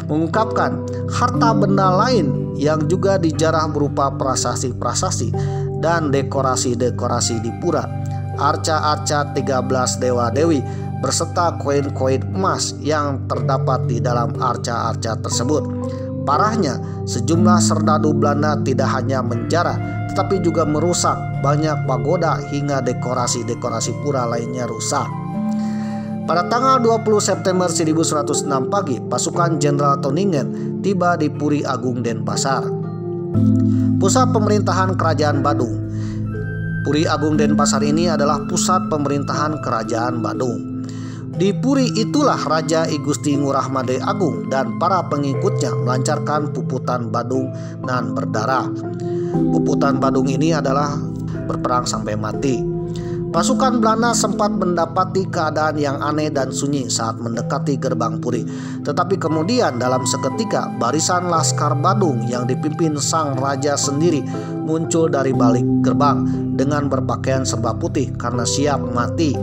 mengungkapkan harta benda lain yang juga dijarah berupa prasasti-prasasti dan dekorasi-dekorasi di pura, arca-arca 13 dewa-dewi berserta koin-koin emas yang terdapat di dalam arca-arca tersebut. Parahnya, sejumlah serdadu Belanda tidak hanya menjarah tetapi juga merusak banyak pagoda hingga dekorasi-dekorasi pura lainnya rusak. Pada tanggal 20 September 1906 pagi, pasukan Jenderal Toningen tiba di Puri Agung Denpasar, pusat pemerintahan Kerajaan Badung. Puri Agung Denpasar ini adalah pusat pemerintahan Kerajaan Badung. Di Puri itulah Raja I Gusti Ngurah Made Agung dan para pengikutnya melancarkan Puputan Badung nan berdarah. Puputan Badung ini adalah berperang sampai mati. Pasukan Belanda sempat mendapati keadaan yang aneh dan sunyi saat mendekati gerbang Puri. Tetapi kemudian dalam seketika barisan Laskar Badung yang dipimpin sang raja sendiri muncul dari balik gerbang dengan berpakaian serba putih karena siap mati.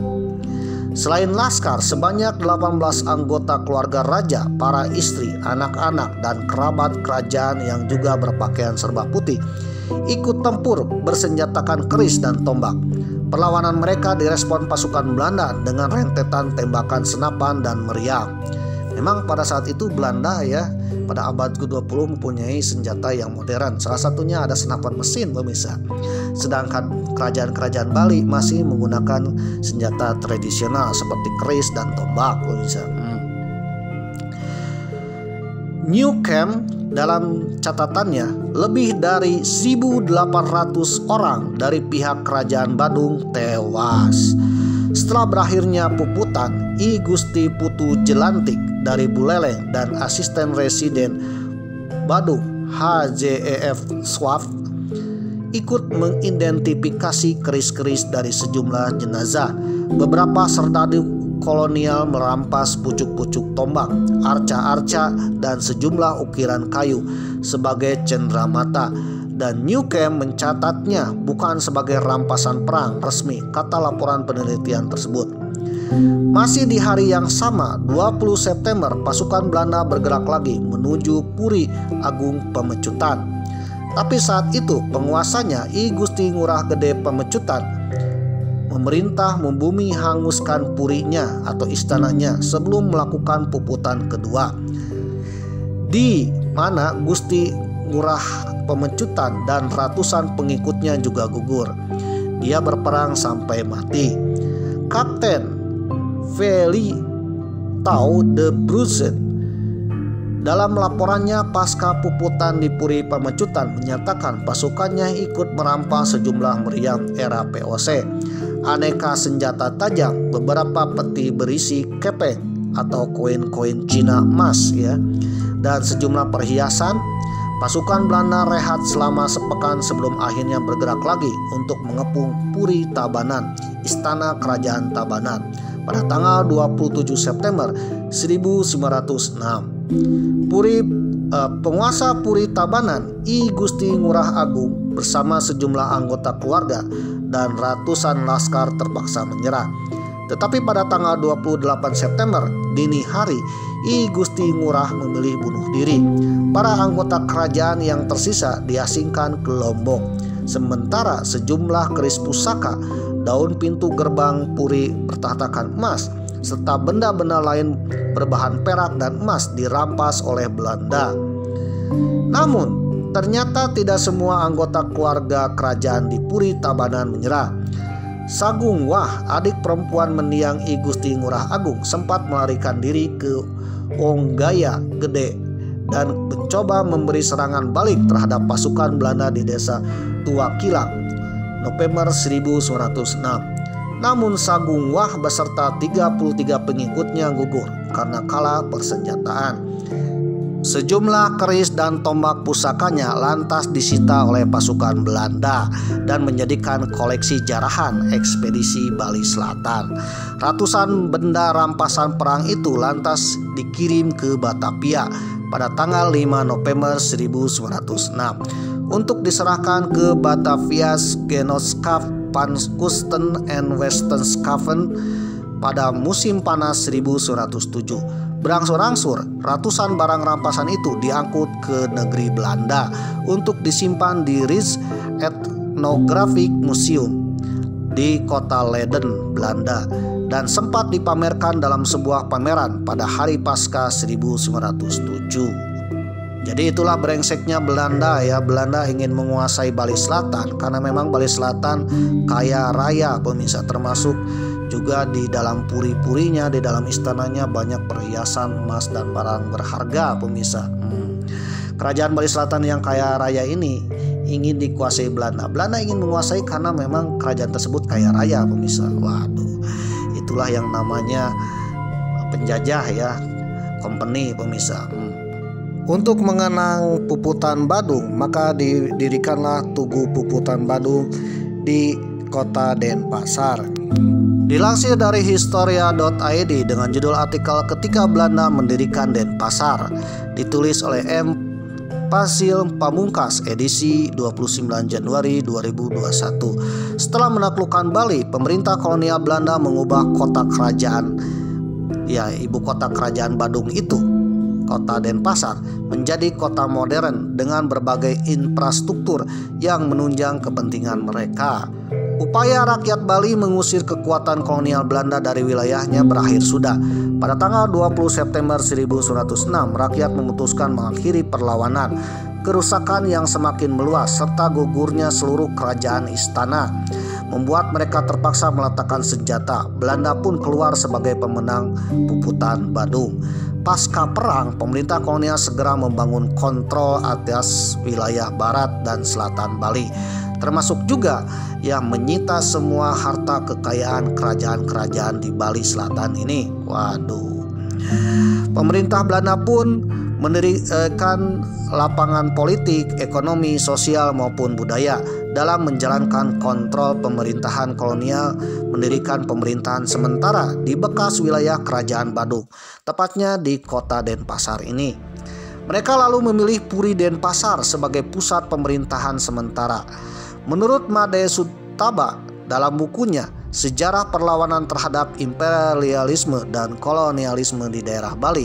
Selain laskar, sebanyak 18 anggota keluarga raja, para istri, anak-anak, dan kerabat kerajaan yang juga berpakaian serba putih ikut tempur bersenjatakan keris dan tombak. Perlawanan mereka direspon pasukan Belanda dengan rentetan tembakan senapan dan meriam. Memang pada saat itu Belanda ya pada abad ke-20 mempunyai senjata yang modern. Salah satunya ada senapan mesin pemirsa. Sedangkan kerajaan-kerajaan Bali masih menggunakan senjata tradisional seperti keris dan tombak pemirsa. New Camp dalam catatannya lebih dari 1.800 orang dari pihak kerajaan Badung tewas. Setelah berakhirnya puputan, I Gusti Putu Jelantik dari Buleleng dan asisten residen Badung HJEF Swaf ikut mengidentifikasi keris-keris dari sejumlah jenazah. Beberapa serdadu kolonial merampas pucuk-pucuk tombak, arca-arca, dan sejumlah ukiran kayu sebagai cenderamata. Dan New Camp mencatatnya bukan sebagai rampasan perang resmi, kata laporan penelitian tersebut. Masih di hari yang sama, 20 September, pasukan Belanda bergerak lagi menuju Puri Agung Pemecutan. Tapi saat itu penguasanya I Gusti Ngurah Gede Pemecutan memerintah membumi hanguskan purinya atau istananya sebelum melakukan puputan kedua, di mana Gusti Ngurah Pemecutan dan ratusan pengikutnya juga gugur. Dia berperang sampai mati. Kapten Veli Tau de Bruzen dalam laporannya pasca puputan di Puri Pemecutan menyatakan pasukannya ikut merampas sejumlah meriam era POC, aneka senjata tajam, beberapa peti berisi kepeng atau koin-koin Cina emas ya, dan sejumlah perhiasan. Pasukan Belanda rehat selama sepekan sebelum akhirnya bergerak lagi untuk mengepung Puri Tabanan, istana kerajaan Tabanan, pada tanggal 27 September 1906. Penguasa Puri Tabanan, I Gusti Ngurah Agung bersama sejumlah anggota keluarga dan ratusan laskar terpaksa menyerah. Tetapi pada tanggal 28 September dini hari, I Gusti Ngurah memilih bunuh diri. Para anggota kerajaan yang tersisa diasingkan ke Lombok. Sementara sejumlah keris pusaka, daun pintu gerbang Puri bertahtakan emas, serta benda-benda lain berbahan perak dan emas dirampas oleh Belanda. Namun ternyata tidak semua anggota keluarga kerajaan di Puri Tabanan menyerah. Sagung Wah, adik perempuan mendiang I Gusti Ngurah Agung, sempat melarikan diri ke Onggaya Gede dan mencoba memberi serangan balik terhadap pasukan Belanda di desa Tua Kilang, November 1906. Namun Sagung Wah beserta 33 pengikutnya gugur karena kalah persenjataan. Sejumlah keris dan tombak pusakanya lantas disita oleh pasukan Belanda dan menjadikan koleksi jarahan ekspedisi Bali Selatan. Ratusan benda rampasan perang itu lantas dikirim ke Batavia pada tanggal 5 November 1906 untuk diserahkan ke Batavia's Genootschap van Kusten en Wetenschappen pada musim panas 1907. Berangsur-angsur, ratusan barang rampasan itu diangkut ke negeri Belanda untuk disimpan di Rijksethnografisch Museum di kota Leiden, Belanda, dan sempat dipamerkan dalam sebuah pameran pada hari Paskah 1907. Jadi itulah brengseknya Belanda ya. Belanda ingin menguasai Bali Selatan karena memang Bali Selatan kaya raya pemirsa, termasuk juga di dalam puri-purinya, di dalam istananya banyak perhiasan emas dan barang berharga pemirsa. Kerajaan Bali Selatan yang kaya raya ini ingin dikuasai Belanda. Belanda ingin menguasai karena memang kerajaan tersebut kaya raya pemirsa. Waduh, itulah yang namanya penjajah ya, company pemirsa. Untuk mengenang Puputan Badung, maka didirikanlah Tugu Puputan Badung di kota Denpasar. Dilansir dari historia.id dengan judul artikel Ketika Belanda Mendirikan Denpasar, ditulis oleh M. Pasil Pamungkas edisi 29 Januari 2021. Setelah menaklukkan Bali, pemerintah kolonial Belanda mengubah kota kerajaan, ibu kota kerajaan Badung itu, kota Denpasar, menjadi kota modern dengan berbagai infrastruktur yang menunjang kepentingan mereka. Upaya rakyat Bali mengusir kekuatan kolonial Belanda dari wilayahnya berakhir sudah. Pada tanggal 20 September 1906, rakyat memutuskan mengakhiri perlawanan. Kerusakan yang semakin meluas serta gugurnya seluruh kerajaan istana membuat mereka terpaksa meletakkan senjata. Belanda pun keluar sebagai pemenang puputan Badung. Pasca perang, pemerintah kolonial segera membangun kontrol atas wilayah barat dan selatan Bali, termasuk juga yang menyita semua harta kekayaan kerajaan-kerajaan di Bali Selatan ini. Pemerintah Belanda pun mendirikan lapangan politik, ekonomi, sosial maupun budaya dalam menjalankan kontrol pemerintahan kolonial, mendirikan pemerintahan sementara di bekas wilayah kerajaan Badung, tepatnya di kota Denpasar ini. Mereka lalu memilih Puri Denpasar sebagai pusat pemerintahan sementara. Menurut Made Sutaba dalam bukunya Sejarah Perlawanan Terhadap Imperialisme dan Kolonialisme di Daerah Bali,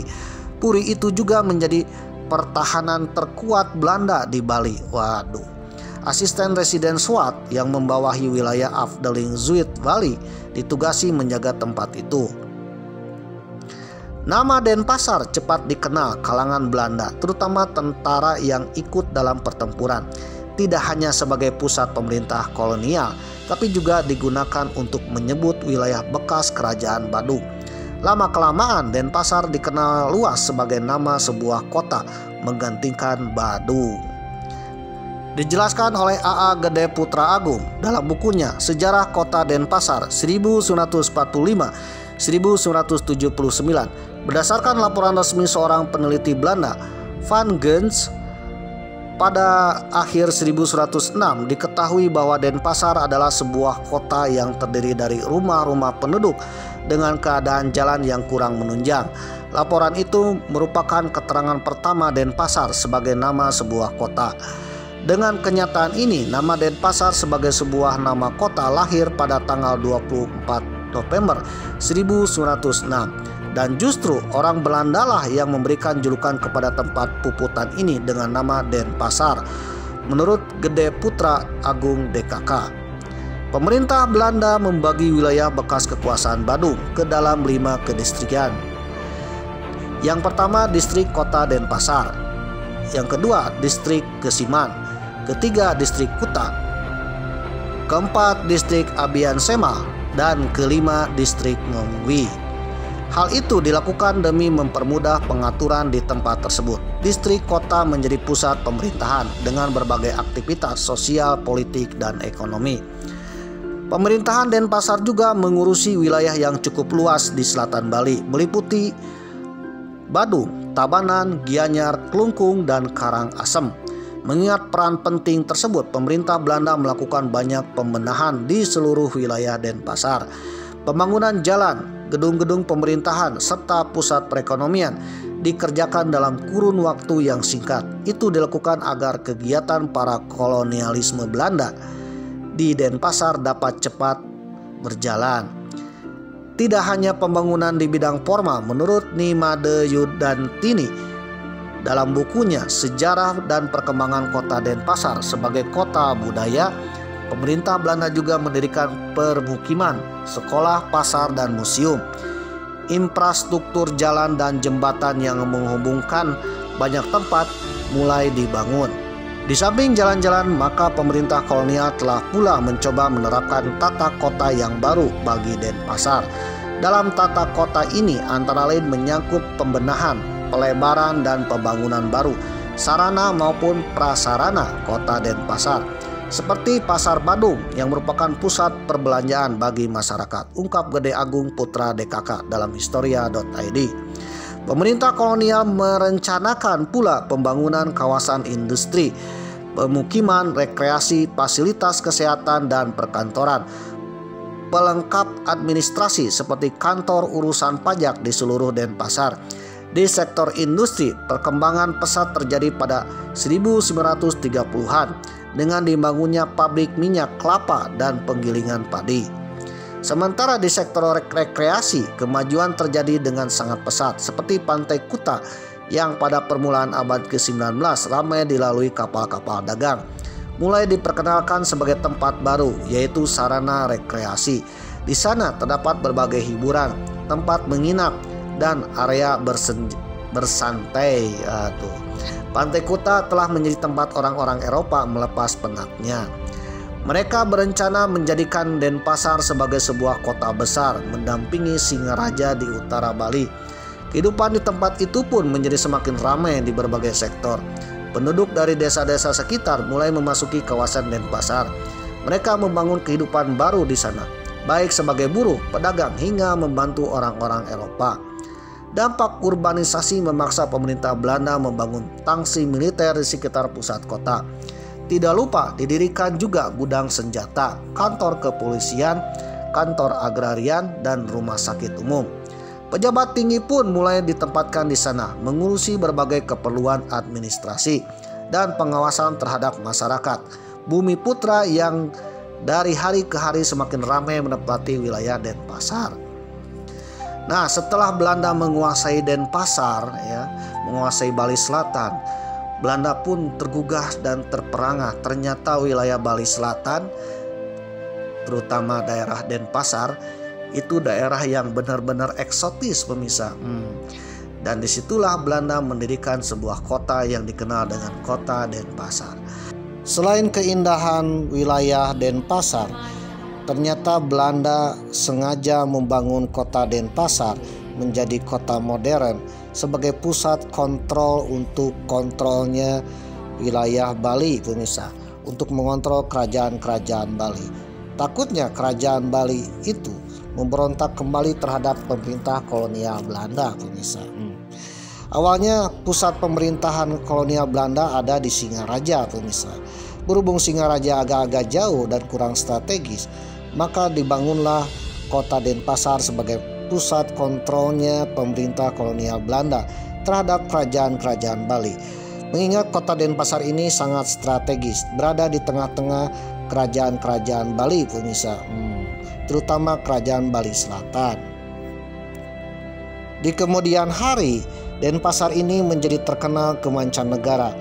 Puri itu juga menjadi pertahanan terkuat Belanda di Bali. Asisten Residen Swat yang membawahi wilayah Afdeling Zuid Bali ditugasi menjaga tempat itu. Nama Denpasar cepat dikenal kalangan Belanda, terutama tentara yang ikut dalam pertempuran. Tidak hanya sebagai pusat pemerintah kolonial, tapi juga digunakan untuk menyebut wilayah bekas kerajaan Badung. Lama-kelamaan Denpasar dikenal luas sebagai nama sebuah kota, menggantikan Badung. Dijelaskan oleh A.A. Gede Putra Agung dalam bukunya Sejarah Kota Denpasar 1945-1979. Berdasarkan laporan resmi seorang peneliti Belanda, Van Gens, pada akhir 1106 diketahui bahwa Denpasar adalah sebuah kota yang terdiri dari rumah-rumah penduduk dengan keadaan jalan yang kurang menunjang. Laporan itu merupakan keterangan pertama Denpasar sebagai nama sebuah kota. Dengan kenyataan ini, nama Denpasar sebagai sebuah nama kota lahir pada tanggal 24 November 1906. Dan justru orang Belanda lah yang memberikan julukan kepada tempat puputan ini dengan nama Denpasar, menurut Gede Putra Agung DKK. Pemerintah Belanda membagi wilayah bekas kekuasaan Badung ke dalam 5 kedistrikan. Yang pertama, distrik kota Denpasar. Yang kedua, distrik Kesiman. Ketiga, distrik Kuta. Keempat, distrik Abian Sema. Dan kelima, distrik Ngongwi. Hal itu dilakukan demi mempermudah pengaturan di tempat tersebut. Distrik kota menjadi pusat pemerintahan dengan berbagai aktivitas sosial, politik, dan ekonomi. Pemerintahan Denpasar juga mengurusi wilayah yang cukup luas di selatan Bali, meliputi Badung, Tabanan, Gianyar, Klungkung, dan Karangasem. Mengingat peran penting tersebut, pemerintah Belanda melakukan banyak pembenahan di seluruh wilayah Denpasar. Pembangunan jalan, gedung-gedung pemerintahan, serta pusat perekonomian dikerjakan dalam kurun waktu yang singkat. Itu dilakukan agar kegiatan para kolonialisme Belanda di Denpasar dapat cepat berjalan. Tidak hanya pembangunan di bidang formal, menurut Nimade Yudantini dalam bukunya Sejarah dan Perkembangan Kota Denpasar sebagai kota budaya, pemerintah Belanda juga mendirikan permukiman, sekolah, pasar, dan museum. Infrastruktur jalan dan jembatan yang menghubungkan banyak tempat mulai dibangun. Di samping jalan-jalan, maka pemerintah kolonial telah pula mencoba menerapkan tata kota yang baru bagi Denpasar. Dalam tata kota ini antara lain menyangkut pembenahan, pelebaran, dan pembangunan baru sarana maupun prasarana kota Denpasar, seperti Pasar Badung yang merupakan pusat perbelanjaan bagi masyarakat, ungkap Gede Agung Putra DKK dalam historia.id. Pemerintah kolonial merencanakan pula pembangunan kawasan industri, pemukiman, rekreasi, fasilitas kesehatan, dan perkantoran, pelengkap administrasi seperti kantor urusan pajak di seluruh Denpasar. Di sektor industri, perkembangan pesat terjadi pada 1930-an dengan dibangunnya pabrik minyak kelapa dan penggilingan padi. Sementara di sektor rekreasi, kemajuan terjadi dengan sangat pesat seperti Pantai Kuta yang pada permulaan abad ke-19 ramai dilalui kapal-kapal dagang. Mulai diperkenalkan sebagai tempat baru, yaitu sarana rekreasi. Di sana terdapat berbagai hiburan, tempat menginap, dan area bersantai. Pantai Kuta telah menjadi tempat orang-orang Eropa melepas penatnya. Mereka berencana menjadikan Denpasar sebagai sebuah kota besar, mendampingi Singaraja di utara Bali. Kehidupan di tempat itu pun menjadi semakin ramai di berbagai sektor. Penduduk dari desa-desa sekitar mulai memasuki kawasan Denpasar. Mereka membangun kehidupan baru di sana, baik sebagai buruh, pedagang, hingga membantu orang-orang Eropa. Dampak urbanisasi memaksa pemerintah Belanda membangun tangsi militer di sekitar pusat kota. Tidak lupa didirikan juga gudang senjata, kantor kepolisian, kantor agrarian, dan rumah sakit umum. Pejabat tinggi pun mulai ditempatkan di sana, mengurusi berbagai keperluan administrasi dan pengawasan terhadap masyarakat. Bumi Putra yang dari hari ke hari semakin ramai menempati wilayah Denpasar. Nah, setelah Belanda menguasai Denpasar, menguasai Bali Selatan, Belanda pun tergugah dan terperangah. Ternyata wilayah Bali Selatan, terutama daerah Denpasar, itu daerah yang benar-benar eksotis, pemirsa. Dan disitulah Belanda mendirikan sebuah kota yang dikenal dengan kota Denpasar. Selain keindahan wilayah Denpasar, ternyata Belanda sengaja membangun kota Denpasar menjadi kota modern sebagai pusat kontrol untuk kontrolnya wilayah Bali, pemirsa, untuk mengontrol kerajaan-kerajaan Bali. Takutnya kerajaan Bali itu memberontak kembali terhadap pemerintah kolonial Belanda, pemirsa. Awalnya pusat pemerintahan kolonial Belanda ada di Singaraja, pemirsa. Berhubung Singaraja agak-agak jauh dan kurang strategis, maka dibangunlah kota Denpasar sebagai pusat kontrolnya pemerintah kolonial Belanda terhadap kerajaan-kerajaan Bali. Mengingat kota Denpasar ini sangat strategis, berada di tengah-tengah kerajaan-kerajaan Bali, pemirsa, terutama kerajaan Bali Selatan. Di kemudian hari, Denpasar ini menjadi terkenal ke mancanegara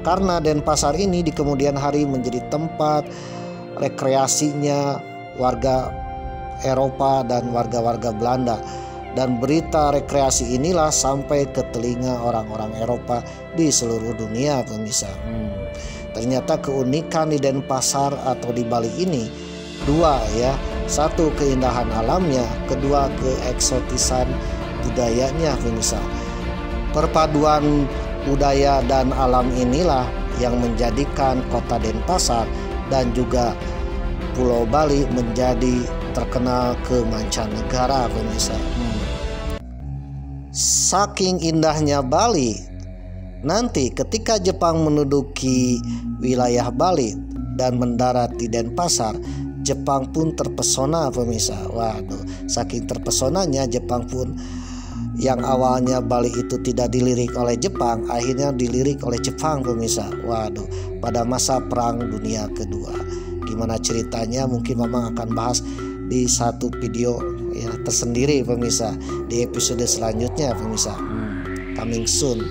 karena Denpasar ini di kemudian hari menjadi tempat rekreasinya warga Eropa dan warga-warga Belanda, dan berita rekreasi inilah sampai ke telinga orang-orang Eropa di seluruh dunia, pemirsa. Ternyata keunikan di Denpasar atau di Bali ini dua, satu keindahan alamnya, kedua keeksotisan budayanya, pemirsa. Perpaduan budaya dan alam inilah yang menjadikan kota Denpasar dan juga Pulau Bali menjadi terkenal ke mancanegara, pemirsa. Saking indahnya Bali, nanti ketika Jepang menduduki wilayah Bali dan mendarat di Denpasar, Jepang pun terpesona, pemirsa. Waduh, saking terpesonanya Jepang pun, yang awalnya Bali itu tidak dilirik oleh Jepang, akhirnya dilirik oleh Jepang, pemirsa. Waduh, pada masa Perang Dunia Kedua. Gimana ceritanya mungkin Mamang akan bahas di satu video tersendiri, pemirsa, di episode selanjutnya, pemirsa. Coming soon.